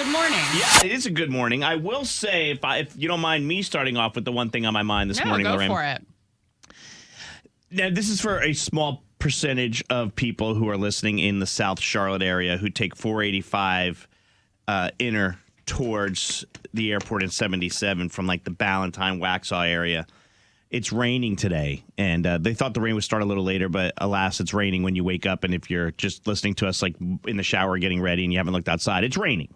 good morning. Yeah, it is a good morning. I will say, if you don't mind me starting off with the one thing on my mind this morning, go Lorraine. for it. Now, this is for a small percentage of people who are listening in the South Charlotte area who take 485 inner towards the airport in 77 from like the Ballantyne, Waxhaw area. It's raining today, and they thought the rain would start a little later, but alas, it's raining when you wake up, and if you're just listening to us like in the shower getting ready and you haven't looked outside, it's raining.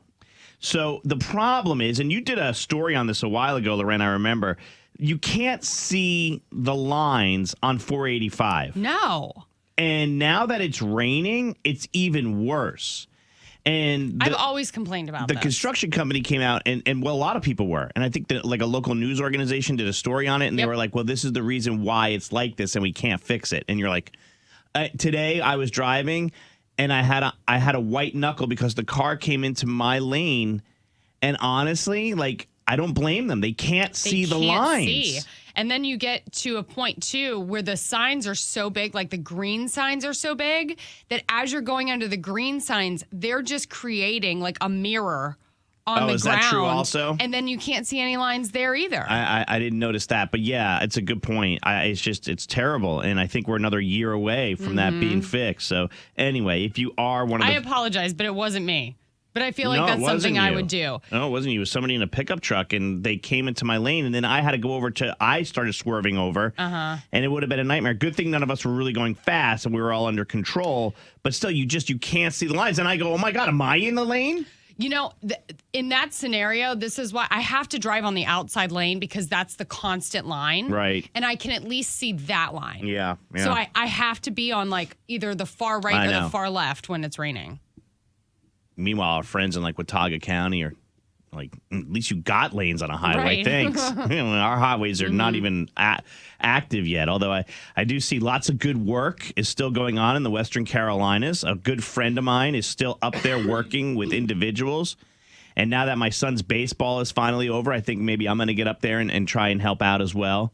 So the problem is, and you did a story on this a while ago, Lorraine, I remember, you can't see the lines on 485. No. And now that it's raining, it's even worse. And I've always complained about the this. construction company came out, and well, a lot of people were. And I think that like a local news organization did a story on it, and they were like, well, this is the reason why it's like this, and we can't fix it. And you're like, today I was driving, and I had a white knuckle because the car came into my lane, and honestly, like, I don't blame them. They can't see the lines. See. And then you get to a point, too, where the signs are so big, like the green signs are so big, that as you're going under the green signs, they're just creating like a mirror on the ground. Oh, is that true also? And then you can't see any lines there either. I didn't notice that. But yeah, it's a good point. It's terrible. And I think we're another year away from that being fixed. So anyway, if you are one of the... I apologize, but it wasn't me. But I feel like that's something I would do. No, it wasn't you. It was somebody in a pickup truck, and they came into my lane, and then I had to go over I started swerving over, and it would have been a nightmare. Good thing none of us were really going fast, and we were all under control. But still, you can't see the lines. And I go, oh, my God, am I in the lane? You know, in that scenario, this is why I have to drive on the outside lane because that's the constant line. Right. And I can at least see that line. Yeah. So I have to be on, like, either the far right or the far left when it's raining. Meanwhile, our friends in like Watauga County are like, at least you got lanes on a highway. Right. Thanks. Our highways are not even active yet. Although I do see lots of good work is still going on in the Western Carolinas. A good friend of mine is still up there working with individuals. And now that my son's baseball is finally over, I think maybe I'm going to get up there and try and help out as well.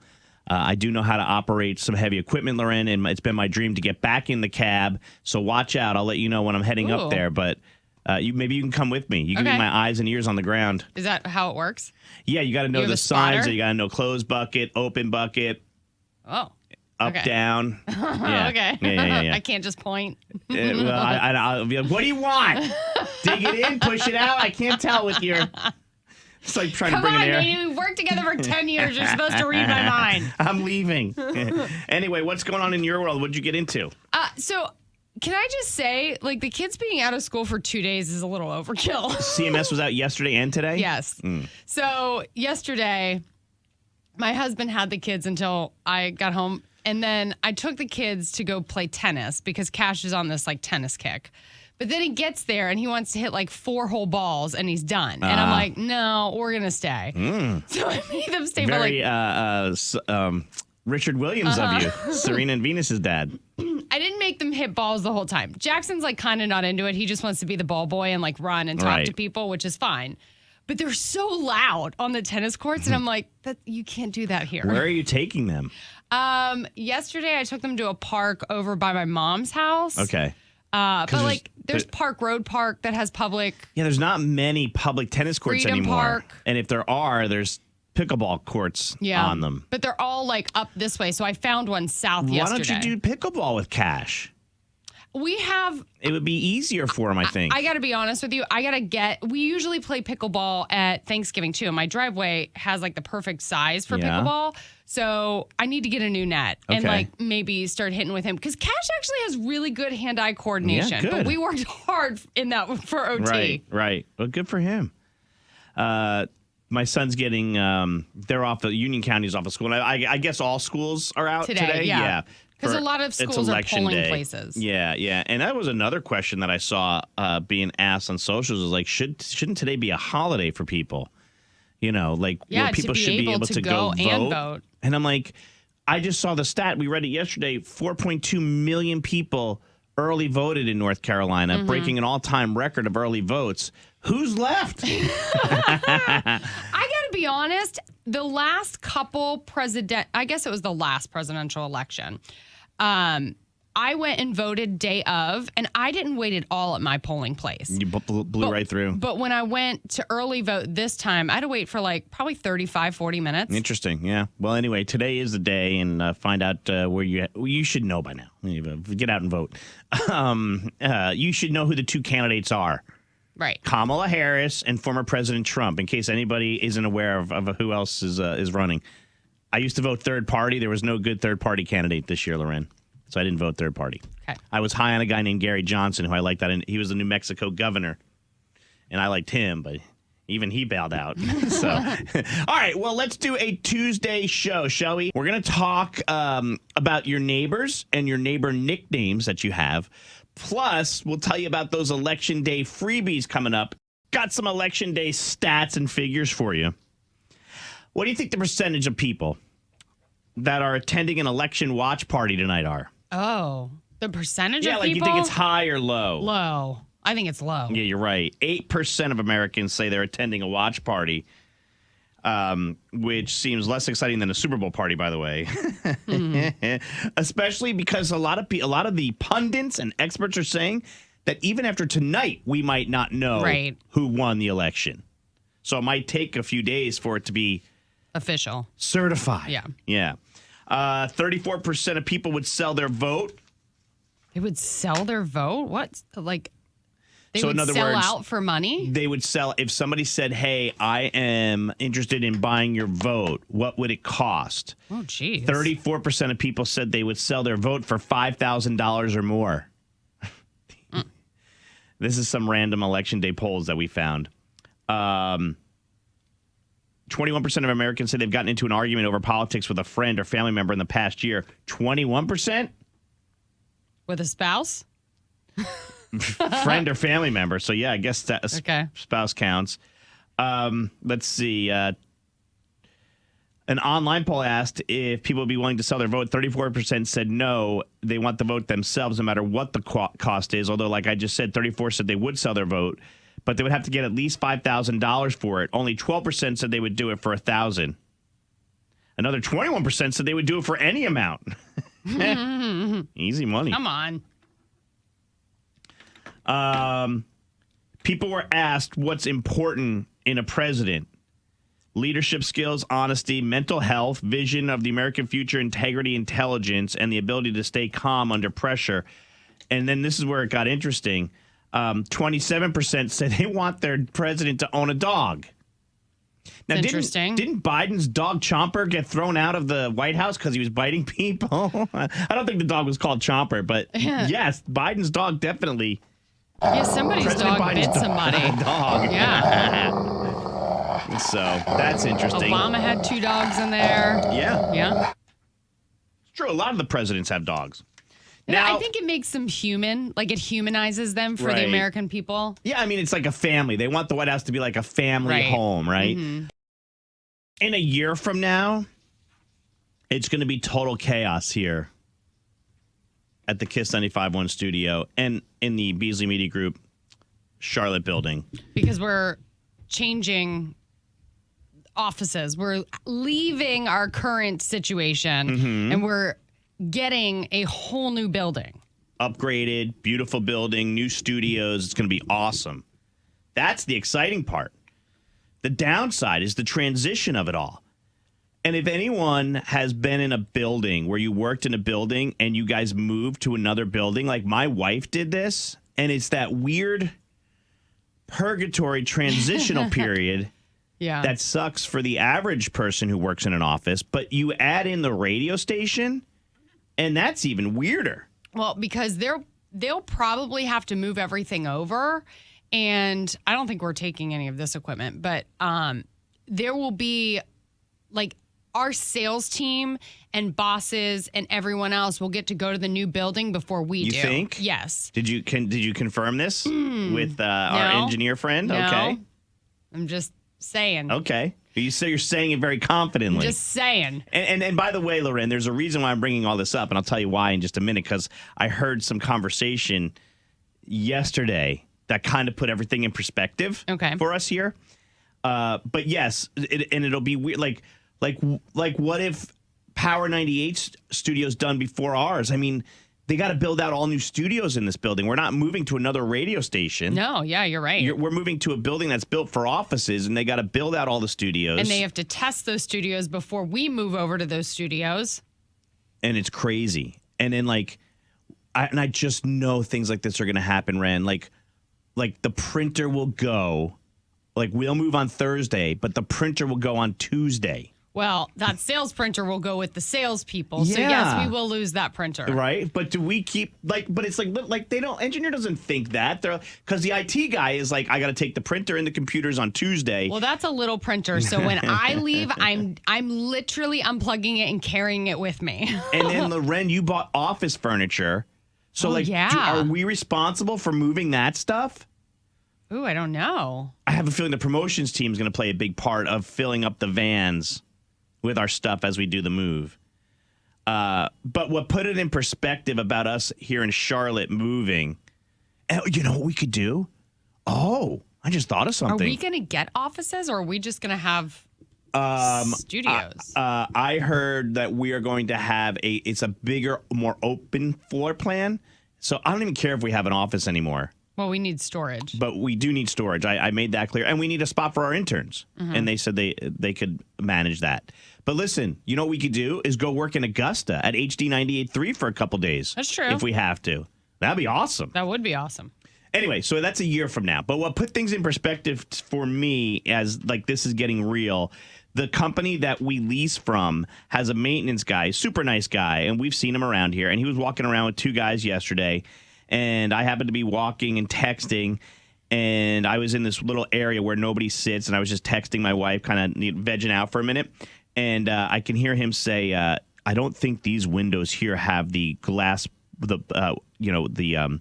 I do know how to operate some heavy equipment, Lauren, and it's been my dream to get back in the cab. So watch out. I'll let you know when I'm heading up there. But maybe you can come with me. You can be my eyes and ears on the ground. Is that how it works? Yeah, you got to know the signs. So you got to know close bucket, open bucket. Oh. Up, down. Yeah. Okay. Yeah. I can't just point. Well, I'll be like, what do you want? Dig it in, push it out. I can't tell with your... It's like trying to bring an air. We've worked together for 10 years. You're supposed to read my mind. I'm leaving. Anyway, what's going on in your world? What'd you get into? So... Can I just say, like, the kids being out of school for 2 days is a little overkill. CMS was out yesterday and today? Yes. So yesterday, my husband had the kids until I got home. And then I took the kids to go play tennis because Cash is on this, like, tennis kick. But then he gets there and he wants to hit, like, 4 whole balls and he's done. And I'm like, no, we're going to stay. So I made them stay for, like... Richard Williams of you, Serena and Venus's dad. I didn't make them hit balls the whole time. Jackson's like kind of not into it. He just wants to be the ball boy and like run and talk to people, which is fine. But they're so loud on the tennis courts, and I'm like, you can't do that here. Where are you taking them? Yesterday I took them to a park over by my mom's house. Okay. But like there's Park Road Park that has public. Yeah, there's not many public tennis courts Freedom anymore. Park. And if there are, there's pickleball courts on them. But they're all like up this way. So I found one south yesterday. Why don't you do pickleball with Cash? It would be easier for him, I think. I got to be honest with you. We usually play pickleball at Thanksgiving too. And my driveway has like the perfect size for pickleball. So I need to get a new net and like maybe start hitting with him. Because Cash actually has really good hand-eye coordination. Yeah, good. But we worked hard in that for OT. Right. Well, good for him. My son's getting, they're off, Union County's off of school. And I guess all schools are out today. Yeah. Because a lot of schools are polling places. Yeah. And that was another question that I saw being asked on socials is like, shouldn't today be a holiday for people? You know, like where people should be able to go vote. And I'm like, I just saw the stat. We read it yesterday. 4.2 million people early voted in North Carolina, breaking an all-time record of early votes. Who's left? I got to be honest. The last couple I guess it was the last presidential election. I I went and voted day of, and I didn't wait at all at my polling place. You blew right through. But when I went to early vote this time, I had to wait for like probably 35, 40 minutes. Interesting, yeah. Well, anyway, today is the day, and find out where you should know by now. Get out and vote. You should know who the two candidates are. Right. Kamala Harris and former President Trump, in case anybody isn't aware of who else is running. I used to vote third party. There was no good third party candidate this year, Loren. So I didn't vote third party. Okay. I was high on a guy named Gary Johnson, who I liked that. And he was the New Mexico governor. And I liked him, but even he bailed out. So, all right, well, let's do a Tuesday show, shall we? We're going to talk about your neighbors and your neighbor nicknames that you have. Plus, we'll tell you about those Election Day freebies coming up. Got some Election Day stats and figures for you. What do you think the percentage of people that are attending an election watch party tonight are? Oh, the percentage of people? Yeah, like you think it's high or low? Low. I think it's low. Yeah, you're right. 8% of Americans say they're attending a watch party, which seems less exciting than a Super Bowl party, by the way. Especially because a lot of the pundits and experts are saying that even after tonight, we might not know who won the election. So it might take a few days for it to be official. Certified. Yeah. Yeah. 34% of people would sell their vote. They would sell their vote? What? Like, they so would in other sell words, out for money? They would sell. If somebody said, hey, I am interested in buying your vote, what would it cost? Oh, geez. 34% of people said they would sell their vote for $5,000 or more. This is some random Election Day polls that we found. 21% of Americans say they've gotten into an argument over politics with a friend or family member in the past year. 21%? With a spouse? Friend or family member. So, yeah, I guess that spouse counts. Let's see. An online poll asked if people would be willing to sell their vote. 34% said no. They want the vote themselves no matter what the cost is. Although, like I just said, 34% said they would sell their vote, but they would have to get at least $5,000 for it. Only 12% said they would do it for $1,000. Another 21% said they would do it for any amount. Easy money. Come on. People were asked what's important in a president. Leadership skills, honesty, mental health, vision of the American future, integrity, intelligence, and the ability to stay calm under pressure. And then this is where it got interesting. 27% said they want their president to own a dog. Now, interesting. Didn't Biden's dog Chomper get thrown out of the White House because he was biting people? I don't think the dog was called Chomper, but yes, Biden's dog definitely. Yeah, somebody's President dog Biden's bit somebody. Dog. Yeah. So that's interesting. Obama had 2 dogs in there. Yeah. Yeah. It's true. A lot of the presidents have dogs. Now, I think it makes them human. Like, it humanizes them for the American people. Yeah, I mean, it's like a family. They want the White House to be like a family home, right? Mm-hmm. In a year from now, it's going to be total chaos here at the Kiss 95.1 studio and in the Beasley Media Group Charlotte building. Because we're changing offices. We're leaving our current situation, and we're getting a whole new building. Upgraded, beautiful building, new studios. It's going to be awesome. That's the exciting part. The downside is the transition of it all. And if anyone has been in a building where you worked in a building and you guys moved to another building, like my wife did this, and it's that weird purgatory transitional period that sucks for the average person who works in an office, but you add in the radio station, and that's even weirder. Well, because they'll probably have to move everything over, and I don't think we're taking any of this equipment, but there will be, like, our sales team and bosses and everyone else will get to go to the new building before we do. You think? Yes. Did you confirm this with our engineer friend? No. Okay. I'm just saying. Okay. You're saying it very confidently. I'm just saying. And by the way, Loren, there's a reason why I'm bringing all this up, and I'll tell you why in just a minute, because I heard some conversation yesterday that kind of put everything in perspective for us here. But yes, it'll be weird. Like what if Power 98 Studios done before ours? I mean, They got to build out all new studios in this building. We're not moving to another radio station. No, yeah, you're right. We're moving to a building that's built for offices, and they got to build out all the studios. And they have to test those studios before we move over to those studios. And it's crazy. And then, like, I just know things like this are going to happen, Ren. Like the printer will go. Like, we'll move on Thursday, but the printer will go on Tuesday. Well, that sales printer will go with the salespeople. So, yes, we will lose that printer. Right? But do we keep, but it's like they don't, engineer doesn't think that. Because the IT guy is like, I got to take the printer and the computers on Tuesday. Well, that's a little printer. So when I leave, I'm literally unplugging it and carrying it with me. And then, Loren, you bought office furniture. So, are we responsible for moving that stuff? Ooh, I don't know. I have a feeling the promotions team is going to play a big part of filling up the vans with our stuff as we do the move. But what put it in perspective about us here in Charlotte moving, you know what we could do? Oh, I just thought of something. Are we going to get offices, or are we just going to have studios? I heard that we are going to have it's a bigger, more open floor plan. So I don't even care if we have an office anymore. Well, we need storage. But we do need storage. I made that clear. And we need a spot for our interns. Mm-hmm. And they said they could manage that. But listen, you know what we could do is go work in Augusta at HD 98.3 for a couple days. That's true. If we have to. That'd be awesome. That would be awesome. Anyway, so that's a year from now. But what put things in perspective for me as like this is getting real, the company that we lease from has a maintenance guy, super nice guy, and we've seen him around here. And he was walking around with two guys yesterday. And I happened to be walking and texting, and I was in this little area where nobody sits, and I was just texting my wife, kind of vegging out for a minute. And I can hear him say, I don't think these windows here have the glass, the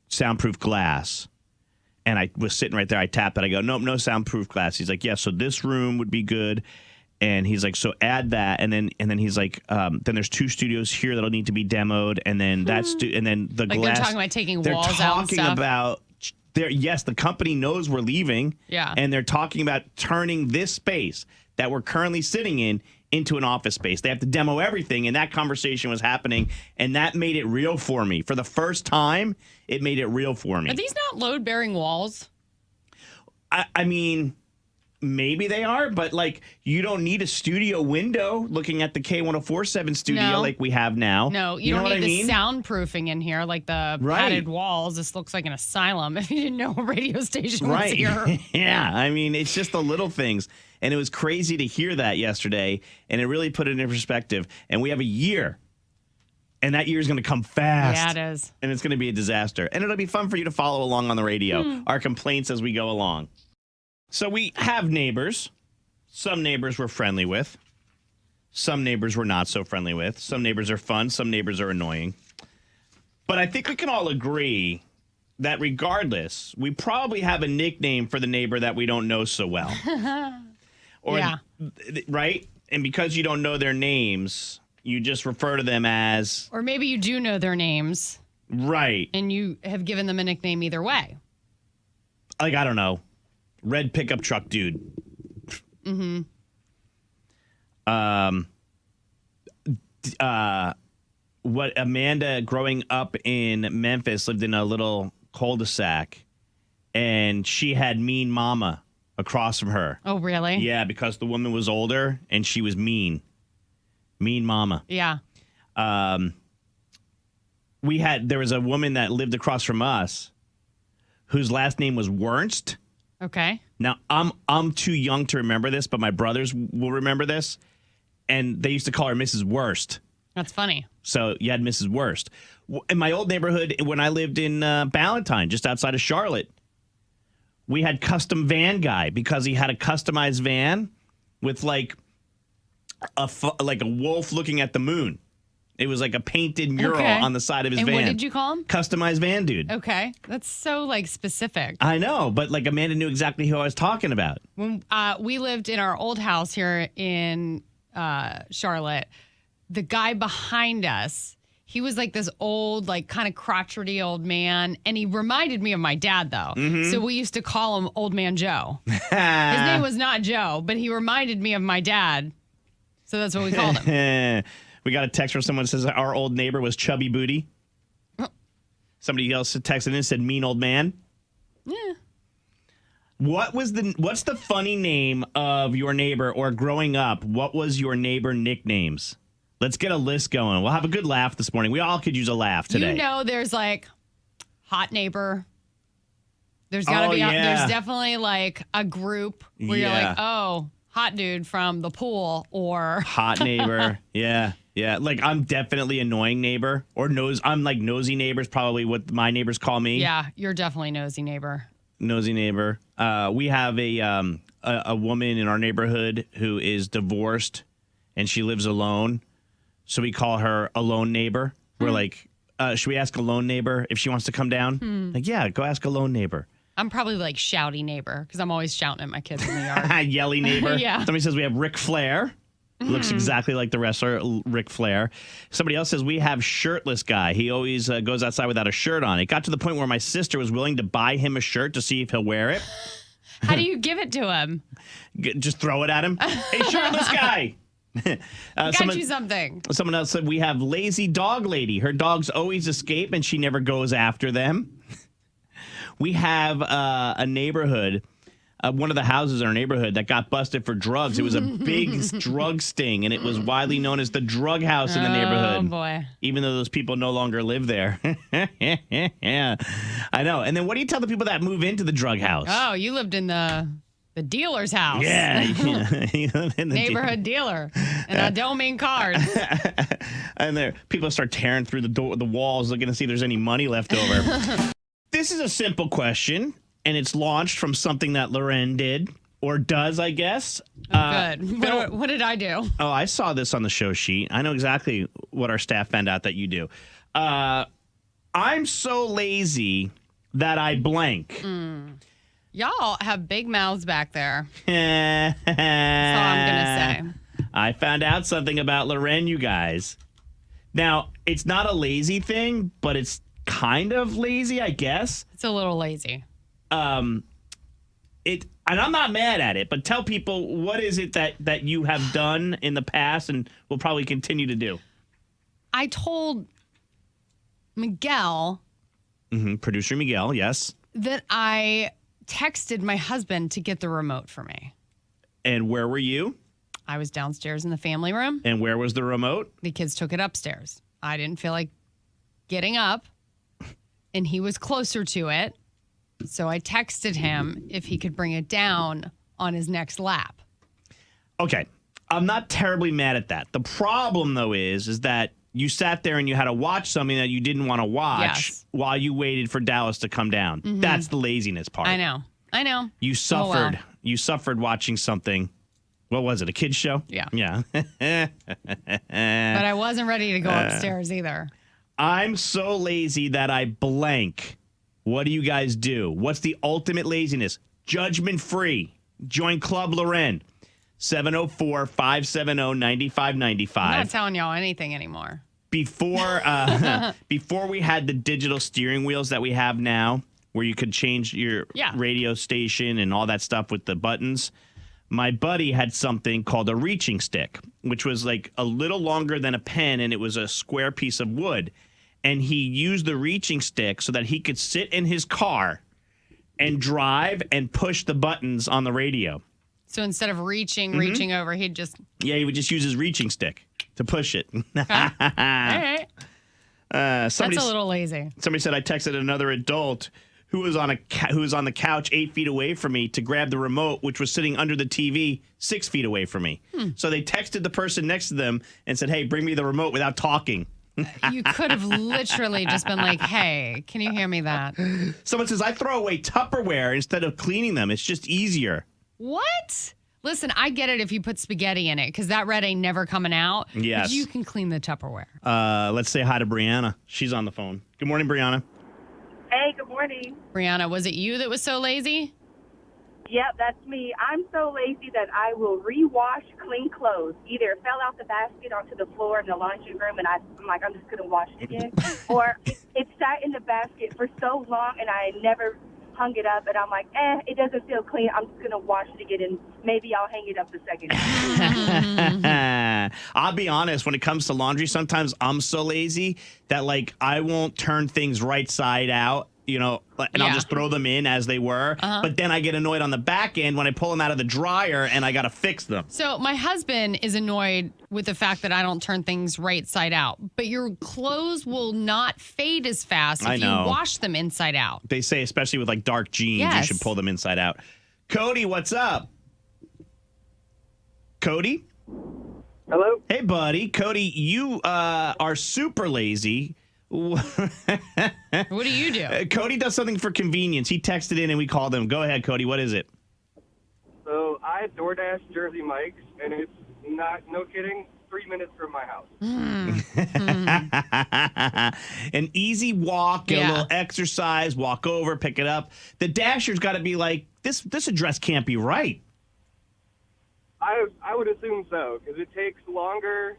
soundproof glass. And I was sitting right there. I tapped it. I go, nope, no soundproof glass. He's like, yeah, so this room would be good. And he's like, so add that, and then he's like, then there's two studios here that'll need to be demoed, and then and then the like glass. They're talking about taking they're walls out and talking stuff. about yes, the company knows we're leaving. Yeah, and they're talking about turning this space that we're currently sitting in into an office space. They have to demo everything, and that conversation was happening, and that made it real for me. For the first time, it made it real for me. Are these not load-bearing walls? I mean. Maybe they are, but like you don't need a studio window looking at the K1047 studio like we have now. No, you don't need the soundproofing in here, like the padded walls. This looks like an asylum if you didn't know a radio station was here. Yeah, I mean, it's just the little things. And it was crazy to hear that yesterday, and it really put it in perspective. And we have a year, and that year is going to come fast. Yeah, it is. And it's going to be a disaster. And it'll be fun for you to follow along on the radio, our complaints as we go along. So we have neighbors. Some neighbors we're friendly with. Some neighbors we're not so friendly with. Some neighbors are fun. Some neighbors are annoying. But I think we can all agree that regardless, we probably have a nickname for the neighbor that we don't know so well. Right? And because you don't know their names, you just refer to them as... Or maybe you do know their names. Right. And you have given them a nickname either way. Like, I don't know. Red pickup truck dude. Mm-hmm. What Amanda, growing up in Memphis, lived in a little cul-de-sac, and she had Mean Mama across from her. Oh, really? Yeah, because the woman was older and she was mean. Mean Mama. Yeah. There was a woman that lived across from us whose last name was Wernst. Okay. Now, I'm too young to remember this, but my brothers will remember this. And they used to call her Mrs. Worst. That's funny. So you had Mrs. Worst. In my old neighborhood, when I lived in Ballantyne, just outside of Charlotte, we had Custom Van Guy because he had a customized van with like a wolf looking at the moon. It was like a painted mural on the side of his van. And what did you call him? Customized Van Dude. Okay. That's so, like, specific. I know, but, like, Amanda knew exactly who I was talking about. When we lived in our old house here in Charlotte, the guy behind us, he was, like, this old, like, kind of crotchety old man, and he reminded me of my dad, though. Mm-hmm. So we used to call him Old Man Joe. His name was not Joe, but he reminded me of my dad, so that's what we called him. We got a text from someone that says our old neighbor was Chubby Booty. Somebody else texted in and said, mean old man. Yeah. What's the funny name of your neighbor, or growing up, what was your neighbor nicknames? Let's get a list going. We'll have a good laugh this morning. We all could use a laugh today. You know, there's like hot neighbor. There's got to be, there's definitely like a group where you're like, oh, hot dude from the pool, or hot neighbor. Yeah. Like, I'm definitely annoying neighbor, or I'm like nosy neighbors, probably what my neighbors call me. Yeah, you're definitely nosy neighbor. Nosy neighbor. We have a woman in our neighborhood who is divorced and she lives alone. So we call her alone neighbor. We're like, should we ask alone neighbor if she wants to come down? Like, yeah, go ask alone neighbor. I'm probably like shouty neighbor because I'm always shouting at my kids in the yard. Yelly neighbor. Yeah. Somebody says we have Ric Flair. Looks exactly like the wrestler Ric Flair. Somebody else says we have shirtless guy. He always goes outside without a shirt on. It got to the point where my sister was willing to buy him a shirt to see if he'll wear it. How do you give it to him? Just throw it at him. Hey, shirtless guy. Got you something. Someone else said we have lazy dog lady. Her dogs always escape and she never goes after them. We have a neighborhood. One of the houses in our neighborhood that got busted for drugs. It was a big drug sting, and it was widely known as the drug house in the neighborhood. Oh, boy. Even though those people no longer live there. Yeah, I know. And then what do you tell the people that move into the drug house? Oh, you lived in the dealer's house. Yeah. You live in the neighborhood dealer. And I don't mean cards. And there, people start tearing through the walls looking to see if there's any money left over. This is a simple question. And it's launched from something that Lauren did, or does, I guess. Good. What did I do? Oh, I saw this on the show sheet. I know exactly what our staff found out that you do. I'm so lazy that I blank. Y'all have big mouths back there. That's all I'm going to say. I found out something about Lauren, you guys. Now, it's not a lazy thing, but it's kind of lazy, I guess. It's a little lazy. And I'm not mad at it, but tell people, what is it that you have done in the past and will probably continue to do? I told Miguel, Producer Miguel, yes, that I texted my husband to get the remote for me. And where were you? I was downstairs in the family room. And where was the remote? The kids took it upstairs. I didn't feel like getting up, and he was closer to it. So I texted him if he could bring it down on his next lap. Okay. I'm not terribly mad at that. The problem, though, is that you sat there and you had to watch something that you didn't want to watch while you waited for Dallas to come down. That's the laziness part. I know. You suffered. Oh, well. You suffered watching something. What was it? A kid's show? Yeah. But I wasn't ready to go upstairs either. I'm so lazy that I blank. What do you guys do? What's the ultimate laziness? Judgment free. Join Club Lauren. 704-570-9595. I'm not telling y'all anything anymore. Before we had the digital steering wheels that we have now, where you could change your radio station and all that stuff with the buttons, my buddy had something called a reaching stick, which was like a little longer than a pen, and it was a square piece of wood. And he used the reaching stick so that he could sit in his car and drive and push the buttons on the radio. So instead of reaching over, he'd just... Yeah, he would just use his reaching stick to push it. Okay. All right. That's a little lazy. Somebody said I texted another adult who was on the couch 8 feet away from me to grab the remote, which was sitting under the TV 6 feet away from me. So they texted the person next to them and said, hey, bring me the remote without talking. You could have literally just been like, hey, can you hear me that? Someone says, I throw away Tupperware instead of cleaning them. It's just easier. What? Listen, I get it if you put spaghetti in it, because that red ain't never coming out. Yes. But you can clean the Tupperware. Let's say hi to Brianna. She's on the phone. Good morning, Brianna. Hey, good morning. Brianna, was it you that was so lazy? Yep, that's me. I'm so lazy that I will rewash clean clothes. Either it fell out the basket onto the floor in the laundry room, and I'm like, I'm just going to wash it again. Or it sat in the basket for so long, and I never hung it up, and I'm like, it doesn't feel clean. I'm just going to wash it again, and maybe I'll hang it up the second time. I'll be honest, when it comes to laundry, sometimes I'm so lazy that, like, I won't turn things right side out, and I'll just throw them in as they were. But then I get annoyed on the back end when I pull them out of the dryer and I got to fix them. So my husband is annoyed with the fact that I don't turn things right side out. But your clothes will not fade as fast if you wash them inside out. They say, especially with like dark jeans, you should pull them inside out. Cody, what's up? Cody? Hello? Hey, buddy. Cody, you are super lazy. What do you do? Cody does something for convenience. He texted in and we called him. Go ahead, Cody. What is it? So I DoorDash Jersey Mike's, and it's no kidding, 3 minutes from my house. An easy walk, get a little exercise, walk over, pick it up. The dasher's got to be like, this address can't be right. I would assume so, because it takes longer.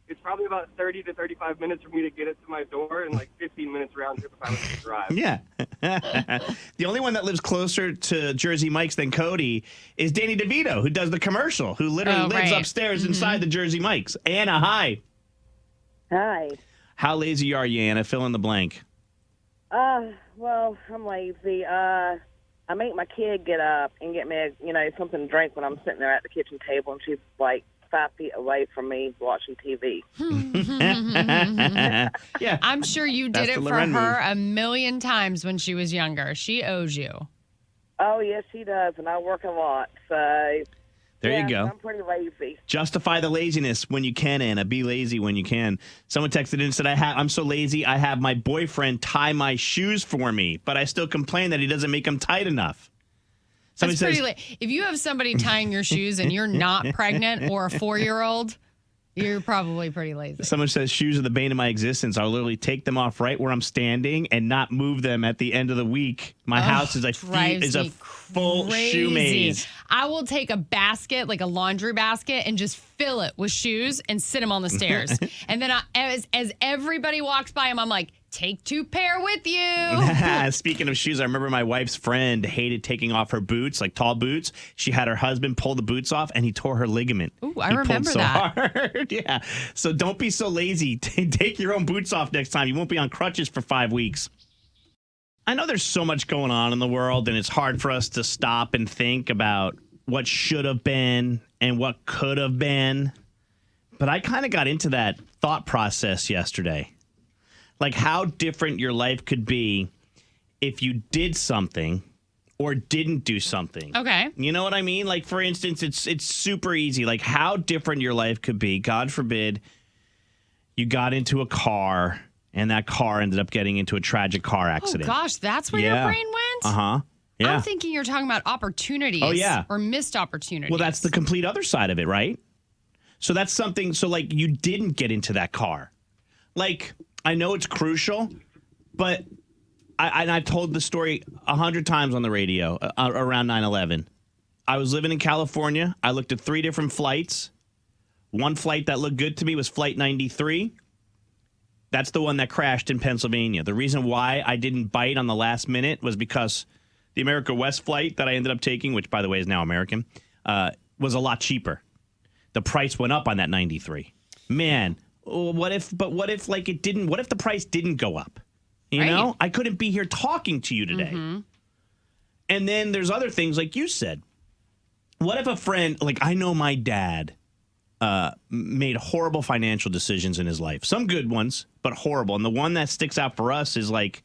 It's probably about 30 to 35 minutes for me to get it to my door, and like 15 minutes round trip if I was to drive. Yeah. The only one that lives closer to Jersey Mike's than Cody is Danny DeVito, who does the commercial, who literally lives upstairs inside the Jersey Mike's. Anna, hi. Hi. How lazy are you, Anna? Fill in the blank. Well, I'm lazy. I make my kid get up and get me, something to drink when I'm sitting there at the kitchen table, and she's like 5 feet away from me watching TV. Yeah, I'm sure you did it for her a million times when she was younger. She owes you. Oh, yes, she does, and I work a lot, so... There you go. I'm pretty lazy. Justify the laziness when you can, Anna. Be lazy when you can. Someone texted in and said, I'm so lazy, I have my boyfriend tie my shoes for me, but I still complain that he doesn't make them tight enough. That's pretty if you have somebody tying your shoes and you're not pregnant or a 4-year-old, you're probably pretty lazy. Someone says, shoes are the bane of my existence. I'll literally take them off right where I'm standing and not move them at the end of the week. My house is a full shoe maze. I will take a basket, like a laundry basket, and just fill it with shoes and sit them on the stairs. And then as everybody walks by them, I'm like, take 2 pair with you. Speaking of shoes, I remember my wife's friend hated taking off her boots, like tall boots. She had her husband pull the boots off, and he tore her ligament. Ooh, I remember that. Hard. Yeah. So don't be so lazy. Take your own boots off next time. You won't be on crutches for 5 weeks. I know there's so much going on in the world, and it's hard for us to stop and think about what should have been and what could have been. But I kind of got into that thought process yesterday. Like how different your life could be if you did something or didn't do something. Okay. You know what I mean? Like, for instance, it's super easy. Like how different your life could be. God forbid you got into a car and that car ended up getting into a tragic car accident. Oh, gosh, that's where your brain went? Uh-huh. Yeah. I'm thinking you're talking about opportunities. Oh, yeah. Or missed opportunities. Well, that's the complete other side of it, right? So that's something. So, like, you didn't get into that car. Like, I know it's crucial, but I've told the story 100 times on the radio around 9/11. I was living in California. I looked at 3 different flights. One flight that looked good to me was Flight 93. That's the one that crashed in Pennsylvania. The reason why I didn't bite on the last minute was because the America West flight that I ended up taking, which, by the way, is now American, was a lot cheaper. The price went up on that 93. Man, what if like it didn't? What if the price didn't go up? You know, I couldn't be here talking to you today. Mm-hmm. And then there's other things like you said. What if a friend, like I know my dad made horrible financial decisions in his life. Some good ones, but horrible. And the one that sticks out for us is like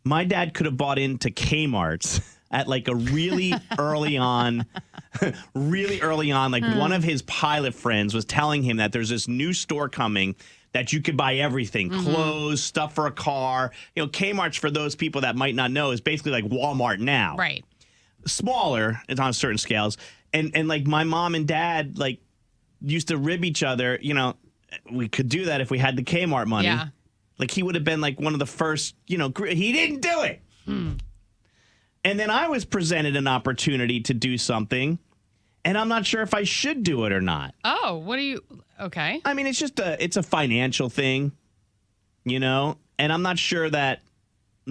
my dad could have bought into Kmart's at like a really early on, like one of his pilot friends was telling him that there's this new store coming that you could buy everything, clothes, stuff for a car. You know, Kmart's, for those people that might not know, is basically like Walmart now. Right. Smaller, it's on certain scales. And like my mom and dad like used to rib each other. You know, we could do that if we had the Kmart money. Yeah. Like he would have been like one of the first, you know, he didn't do it. And then I was presented an opportunity to do something, and I'm not sure if I should do it or not. Oh, what do you, okay. I mean, it's a financial thing, you know, and I'm not sure that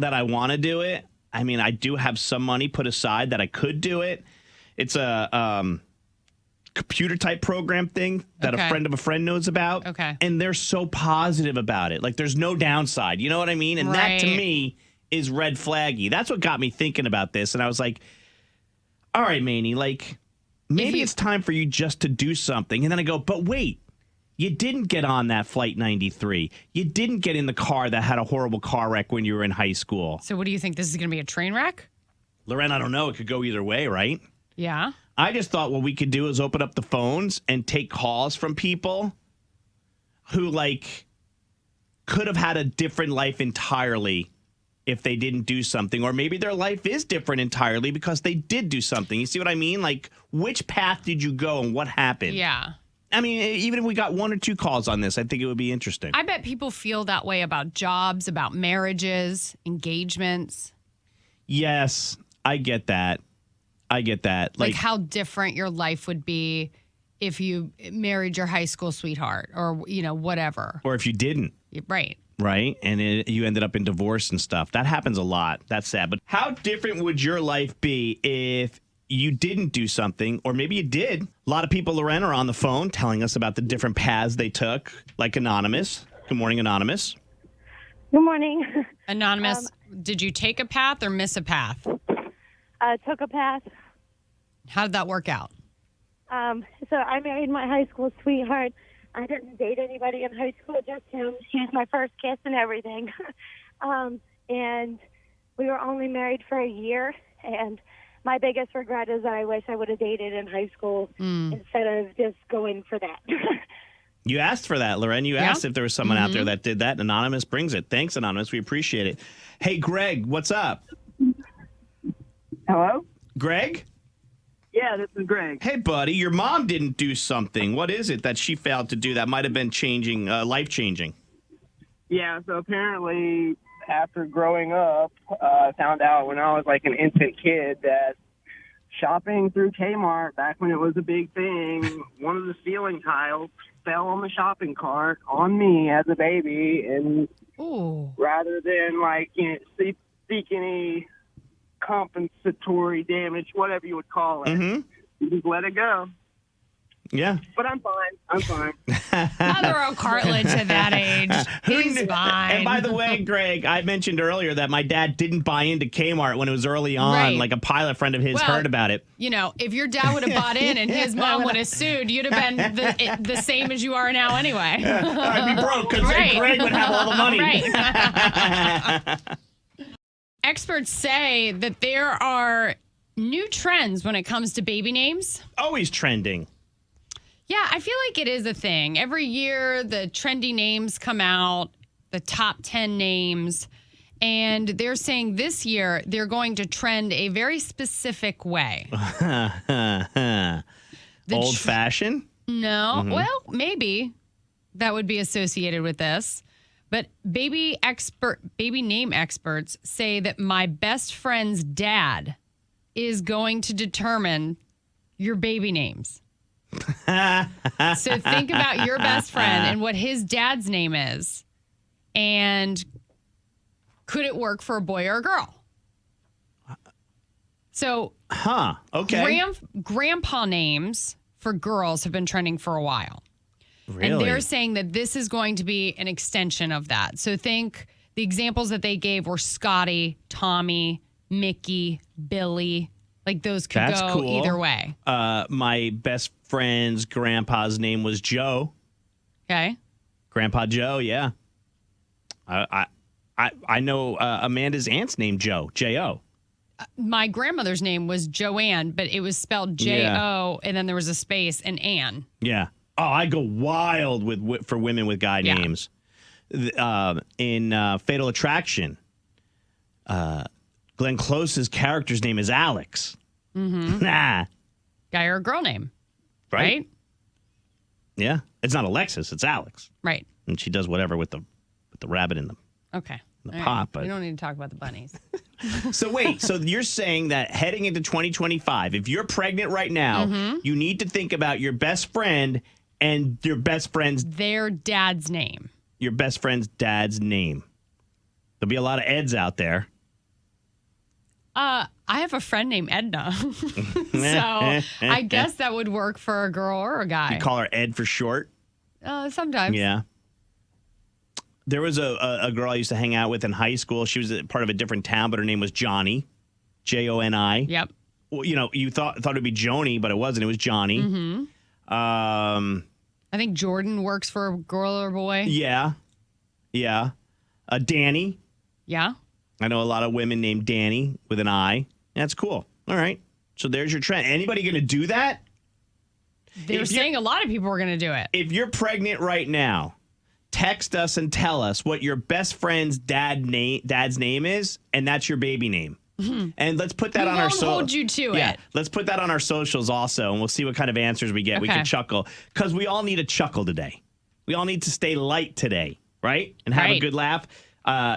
I want to do it. I mean, I do have some money put aside that I could do it. It's a computer type program thing that a friend of a friend knows about. Okay. And they're so positive about it. Like, there's no downside. You know what I mean? And that to me is red flaggy. That's what got me thinking about this. And I was like, all right, Maney, like, maybe it's time for you just to do something. And then I go, but wait, you didn't get on that Flight 93. You didn't get in the car that had a horrible car wreck when you were in high school. So what do you think? This is going to be a train wreck? Loren, I don't know. It could go either way, right? Yeah. I just thought what we could do is open up the phones and take calls from people who, like, could have had a different life entirely if they didn't do something. Or maybe their life is different entirely because they did do something. You see what I mean? Like, which path did you go and what happened? Yeah. I mean, even if we got 1 or 2 calls on this, I think it would be interesting. I bet people feel that way about jobs, about marriages, engagements. Yes, I get that. Like how different your life would be if you married your high school sweetheart or, you know, whatever. Or if you didn't. Right. Right? And you ended up in divorce and stuff. That happens a lot. That's sad. But how different would your life be if you didn't do something, or maybe you did? A lot of people, Loren, are on the phone telling us about the different paths they took, like Anonymous. Good morning, Anonymous. Good morning. Anonymous, did you take a path or miss a path? Took a path. How did that work out? So I married my high school sweetheart. I didn't date anybody in high school, just him. She was my first kiss and everything. And we were only married for a year. And my biggest regret is that I wish I would have dated in high school instead of just going for that. You asked for that, Loren. You asked if there was someone out there that did that. And Anonymous brings it. Thanks, Anonymous. We appreciate it. Hey, Greg, what's up? Hello? Greg? Yeah, this is Greg. Hey, buddy, your mom didn't do something. What is it that she failed to do that might have been life-changing? Yeah, so apparently after growing up, I found out when I was like an infant kid that shopping through Kmart, back when it was a big thing, one of the ceiling tiles fell on the shopping cart on me as a baby, and rather than like, you know, seek any compensatory damage, whatever you would call it, you just let it go. Yeah. But I'm fine. Mother of cartilage at that age. He's fine. And by the way, Greg, I mentioned earlier that my dad didn't buy into Kmart when it was early on. Right. Like a pilot friend of his heard about it. You know, if your dad would have bought in and his mom would have sued, you'd have been the same as you are now anyway. I'd be broke because Greg would have all the money. Right. Experts say that there are new trends when it comes to baby names. Always trending. Yeah, I feel like it is a thing. Every year, the trendy names come out, the top 10 names, and they're saying this year they're going to trend a very specific way. Old-fashioned? No. Well, maybe that would be associated with this. But baby name experts say that my best friend's dad is going to determine your baby names. So think about your best friend and what his dad's name is. And could it work for a boy or a girl? So, okay. Grandpa names for girls have been trending for a while. Really? And they're saying that this is going to be an extension of that. So think the examples that they gave were Scotty, Tommy, Mickey, Billy. Like those could That's go cool. either way. My best friend's grandpa's name was Joe. Okay. Grandpa Joe, yeah. I know Amanda's aunt's name Joe, J-O. My grandmother's name was Joanne, but it was spelled J-O, and then there was a space and Ann. Yeah. Oh, I go wild for women with guy names. In Fatal Attraction, Glenn Close's character's name is Alex. Nah. Guy or girl name. Right? Yeah. It's not Alexis, it's Alex. Right. And she does whatever with the rabbit in the Okay. pot. But we don't need to talk about the bunnies. So wait, so you're saying that heading into 2025, if you're pregnant right now, you need to think about your best friend and your best friend's Their dad's name. Your best friend's dad's name. There'll be a lot of Eds out there. I have a friend named Edna. So I guess that would work for a girl or a guy. You call her Ed for short? Sometimes. Yeah. There was a girl I used to hang out with in high school. She was a part of a different town, but her name was Johnny. Joni. Yep. Well, you thought it'd be Joni, but it wasn't. It was Johnny. Mm-hmm. I think Jordan works for a girl or a boy. Yeah. Danny. Yeah. I know a lot of women named Danny with an I. That's cool. All right. So there's your trend. Anybody going to do that? They were saying a lot of people were going to do it. If you're pregnant right now, text us and tell us what your best friend's dad's name is, and that's your baby name. Mm-hmm. And let's put that on our socials. Hold you to it. Let's put that on our socials also, and we'll see what kind of answers we get. Okay. We can chuckle because we all need a chuckle today. We all need to stay light today, right? And have a good laugh.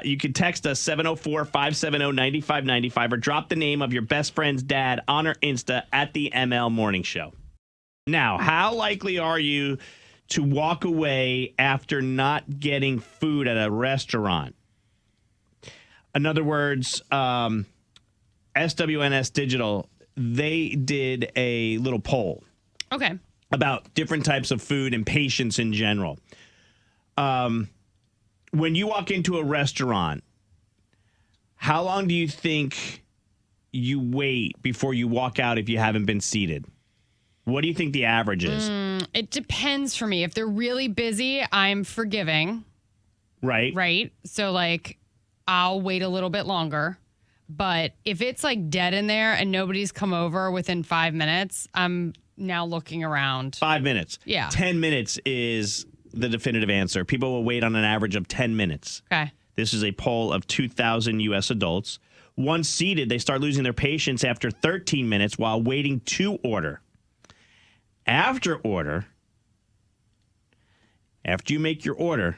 You can text us 704-570-9595 or drop the name of your best friend's dad on our Insta at the ML Morning Show. Now, how likely are you to walk away after not getting food at a restaurant? In other words, SWNS Digital, they did a little poll. Okay. About different types of food and patience in general. When you walk into a restaurant, how long do you think you wait before you walk out if you haven't been seated? What do you think the average is? It depends for me. If they're really busy, I'm forgiving. Right. Right. So, I'll wait a little bit longer. But if it's, dead in there and nobody's come over within 5 minutes, I'm now looking around. 5 minutes. Yeah. 10 minutes is the definitive answer. People will wait on an average of 10 minutes. Okay. This is a poll of 2,000 U.S. adults. Once seated, they start losing their patience after 13 minutes while waiting to order. After you make your order,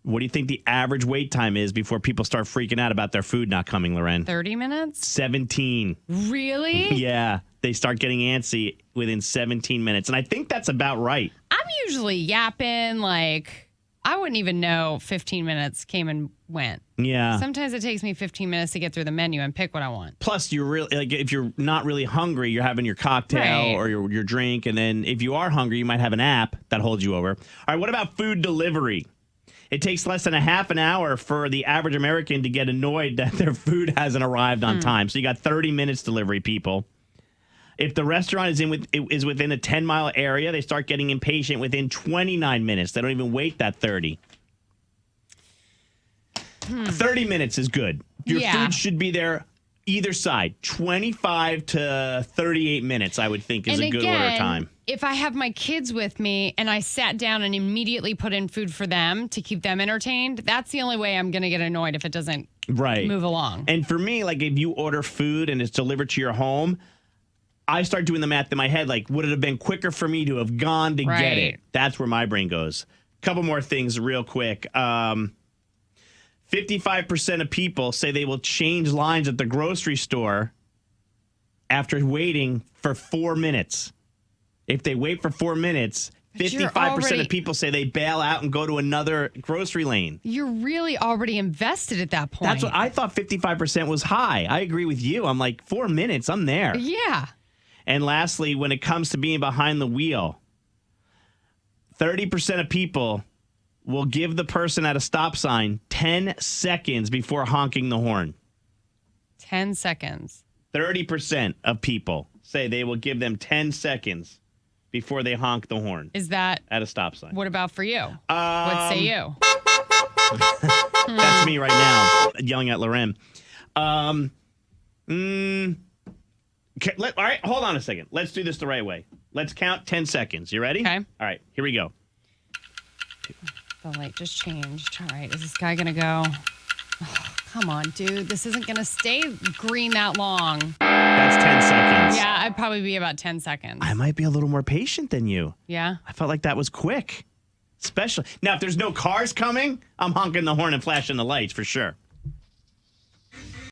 what do you think the average wait time is before people start freaking out about their food not coming, Loren? 30 minutes? 17. Really? Yeah. They start getting antsy within 17 minutes. And I think that's about right. I'm usually yapping, I wouldn't even know 15 minutes came and went. Yeah. Sometimes it takes me 15 minutes to get through the menu and pick what I want. Plus, you're really if you're not really hungry, you're having your cocktail or your drink. And then if you are hungry, you might have an app that holds you over. All right. What about food delivery? It takes less than a half an hour for the average American to get annoyed that their food hasn't arrived on time. So you got 30 minutes delivery, people. If the restaurant is within a 10-mile area, they start getting impatient within 29 minutes. They don't even wait that 30. 30 minutes is good. Your food should be there either side. 25 to 38 minutes, I would think, is a good order time. If I have my kids with me and I sat down and immediately put in food for them to keep them entertained, that's the only way I'm going to get annoyed if it doesn't move along. And for me, if you order food and it's delivered to your home, I start doing the math in my head, would it have been quicker for me to have gone to get it? That's where my brain goes. Couple more things real quick. 55% of people say they will change lines at the grocery store after waiting for 4 minutes. If they wait for 4 minutes, 55% of people say they bail out and go to another grocery lane. You're really already invested at that point. That's what I thought. 55% was high. I agree with you. I'm 4 minutes, I'm there. Yeah. And lastly, when it comes to being behind the wheel, 30% of people will give the person at a stop sign 10 seconds before honking the horn. 10 seconds. 30% of people say they will give them 10 seconds before they honk the horn. Is that at a stop sign? What about for you? What say you? That's me right now, yelling at Loren. Okay, all right, hold on a second. Let's do this the right way. Let's count 10 seconds. You ready? Okay. All right, here we go. The light just changed. All right, is this guy going to go? Oh, come on, dude. This isn't going to stay green that long. That's 10 seconds. Yeah, I'd probably be about 10 seconds. I might be a little more patient than you. Yeah? I felt like that was quick. Especially. Now, if there's no cars coming, I'm honking the horn and flashing the lights for sure.